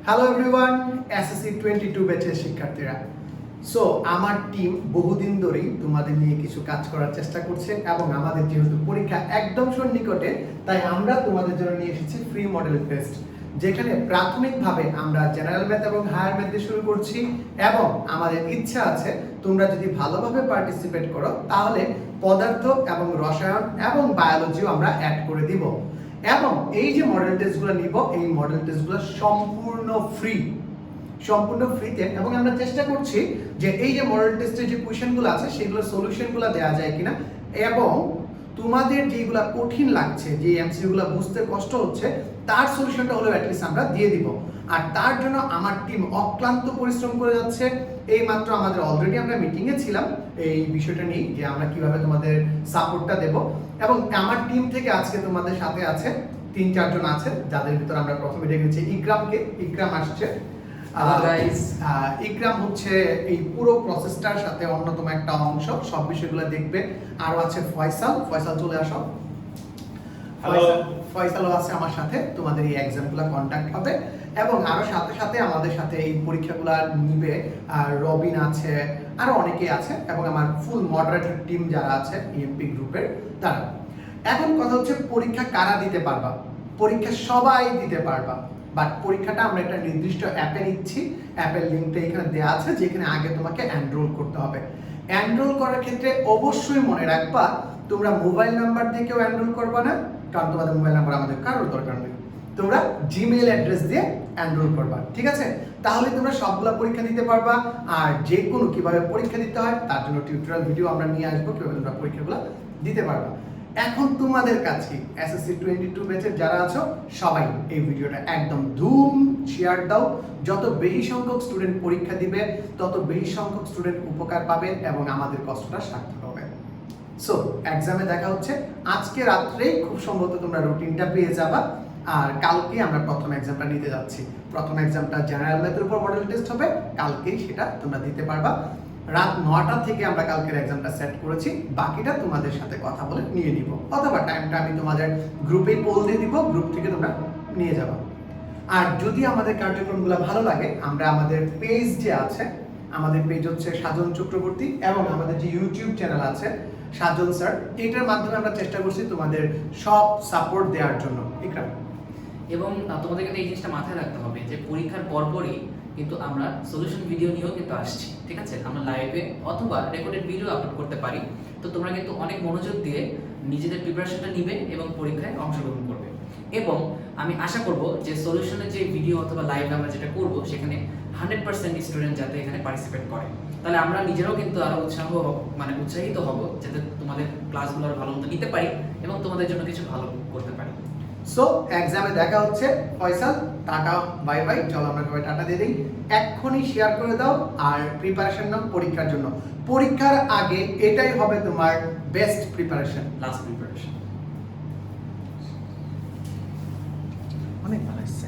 Hello everyone, SSC 22 ব্যাচের শিক্ষার্থীরা। So আমার টিম বহুদিন ধরেই তোমাদের নিয়ে কিছু কাজ করার চেষ্টা করছে এবং আমাদের যেহেতু পরীক্ষা একদম সন্নিকটে, তাই আমরা তোমাদের জন্য নিয়ে এসেছি ফ্রি মডেল টেস্ট, যেখানে প্রাথমিকভাবে আমরা জেনারেল ম্যাথ এবং হায়ার ম্যাথ দিয়ে শুরু করছি এবং আমাদের ইচ্ছা আছে তোমরা যদি ভালোভাবে পার্টিসিপেট করো তাহলে পদার্থ এবং রসায়ন এবং বায়োলজিও আমরা অ্যাড করে দিব। এবং এই যে মডেল টেস্টগুলো নিব, এই মডেল টেস্টগুলো সম্পূর্ণ ফ্রিতে, এবং আমরা চেষ্টা করছি যে এই যে মডেল টেস্টের যে কোশ্চেনগুলো আছে সেগুলোর সলিউশনগুলো দেওয়া যায় কিনা, এবং তোমাদের যেগুলো কঠিন লাগছে, যে এমসিকিউগুলো বুঝতে কষ্ট হচ্ছে, তার সলিউশনটা হলো অ্যাটলিস্ট আমরা দিয়ে দিব। আর তার জন্য আমার টিম অক্লান্ত পরিশ্রম করে যাচ্ছে। এই মাত্র আমাদের অলরেডি আমরা মিটিংয়ে ছিলাম এই বিষয়টা নিয়ে, যে আমরা কিভাবে তোমাদের সাপোর্টটা দেব। এবং আমার টিম থেকে আজকে তোমাদের সাথে আছে 3-4 জন আছে, যাদের ভিতর আমরা প্রথমে ডেকেছি ইকরামকে। ইকরাম আসছে। ইকরাম হচ্ছে এই পুরো প্রসেসটার সাথে অন্যতম একটা অংশ, সব বিষয়গুলো দেখবে। আরো আছে ফয়সাল চলে আসো। ফয়সালও আছে আমার সাথে, তোমাদের এই এক্সামগুলো কন্টাক্ট হবে। এবং আরো সাথে আমাদের সাথে এই পরীক্ষাগুলো নিবে রবিন আছে, আরো অনেকেই আছে, এবং আমার ফুল মডারেটর টিম যারা আছে ইএমপি গ্রুপের তারা। এখন কথা হচ্ছে পরীক্ষা কারা দিতে পারবা? পরীক্ষা সবাই দিতে পারবা, বাট পরীক্ষাটা আমরা একটা নির্দিষ্ট অ্যাপে নিচ্ছি। অ্যাপের লিঙ্কটা এখানে দেওয়া আছে, যেখানে আগে তোমাকে এনরোল করতে হবে। এনরোল করার ক্ষেত্রে অবশ্যই মনে রাখবা, তোমরা মোবাইল নাম্বার দিয়ে কেউ এনরোল করবা না, কারণ তোমাদের মোবাইল নাম্বার আমাদের কারোর দরকার নেই। তোমরা জিমেইল অ্যাড্রেস দিয়ে এনরোল করবা, ঠিক আছে? তাহলে তোমরা সবগুলা পরীক্ষা দিতে পারবা। আর যে কোনো কিভাবে পরীক্ষা দিতে হয় তার জন্য টিউটোরিয়াল ভিডিও আমরা নিয়ে আসবো, কিভাবে তোমরা পরীক্ষাগুলো দিতে পারবা। এখন তোমাদের কাছে এসএসসি 22 ব্যাচের যারা আছো সবাই এই ভিডিওটা একদম ধুম শেয়ার দাও। যত বেশি সংখ্যক স্টুডেন্ট পরীক্ষা দিবে, তত বেশি সংখ্যক স্টুডেন্ট উপকার পাবে এবং আমাদের কষ্টটা সার্থক হবে। সো এক্সামে দেখা হচ্ছে আজকে রাত্রেই, খুব সম্ভবত তোমরা রুটিনটা পেয়ে যাবা। আর কালকে আমরা প্রথম এক্সামটা নিতে যাচ্ছি। প্রথম এক্সামটা জেনারেল ম্যাথের উপর মডেল টেস্ট হবে, কালকেই সেটা তোমরা দিতে পারবা। রাত 9টা থেকে আমরা কালকের এক্সামটা সেট করেছি, বাকিটা তোমাদের সাথে কথা বলে নিয়ে নিব, অথবা টাইমটা আমি তোমাদের গ্রুপে পোল দিয়ে দিব, গ্রুপ থেকে তোমরা নিয়ে যাবা। আর যদি আমাদের কার্যক্রমগুলো ভালো লাগে, আমরা আমাদের পেজ যে আছে, আমাদের পেজ হচ্ছে সাজন চক্রবর্তী, এবং আমাদের যে ইউটিউব চ্যানেল আছে সাজন স্যার, এটার মাধ্যমে আমরা চেষ্টা করছি তোমাদের সব সাপোর্ট দেওয়ার জন্য। ইকরাম, এবং তোমাদের কিন্তু এই জিনিসটা মাথায় রাখতে হবে যে পরীক্ষার পরপরই কিন্তু আমরা সলিউশন ভিডিও নিয়েও কিন্তু আসছি, ঠিক আছে? আমরা লাইভে অথবা রেকর্ডেড ভিডিও আপলোড করতে পারি। তো তোমরা কিন্তু অনেক মনোযোগ দিয়ে নিজেদের প্রিপারেশনটা নিবে এবং পরীক্ষায় অংশগ্রহণ করবে। এবং আমি আশা করব যে সলিউশনের যে ভিডিও অথবা লাইভ আমরা যেটা করব, সেখানে 100% স্টুডেন্ট যাতে এখানে পার্টিসিপেট করে, তাহলে আমরা নিজেরাও কিন্তু আরো উৎসাহিত হব, যাতে তোমাদের ক্লাসগুলো আরো ভালো মতো নিতে পারি এবং তোমাদের জন্য কিছু ভালো করতে পারি। সো এক্সামে দেখা হচ্ছে। Faisal, tata, bye bye. চলো আমরা সবাই টাটা দিয়ে দিই। এক্ষুনি শেয়ার করে দাও আর প্রিপারেশন নাও পরীক্ষার জন্য। পরীক্ষার আগে এটাই হবে তোমার বেস্ট প্রিপারেশন, লাস্ট প্রিপারেশন। অনেক ভালো হচ্ছে।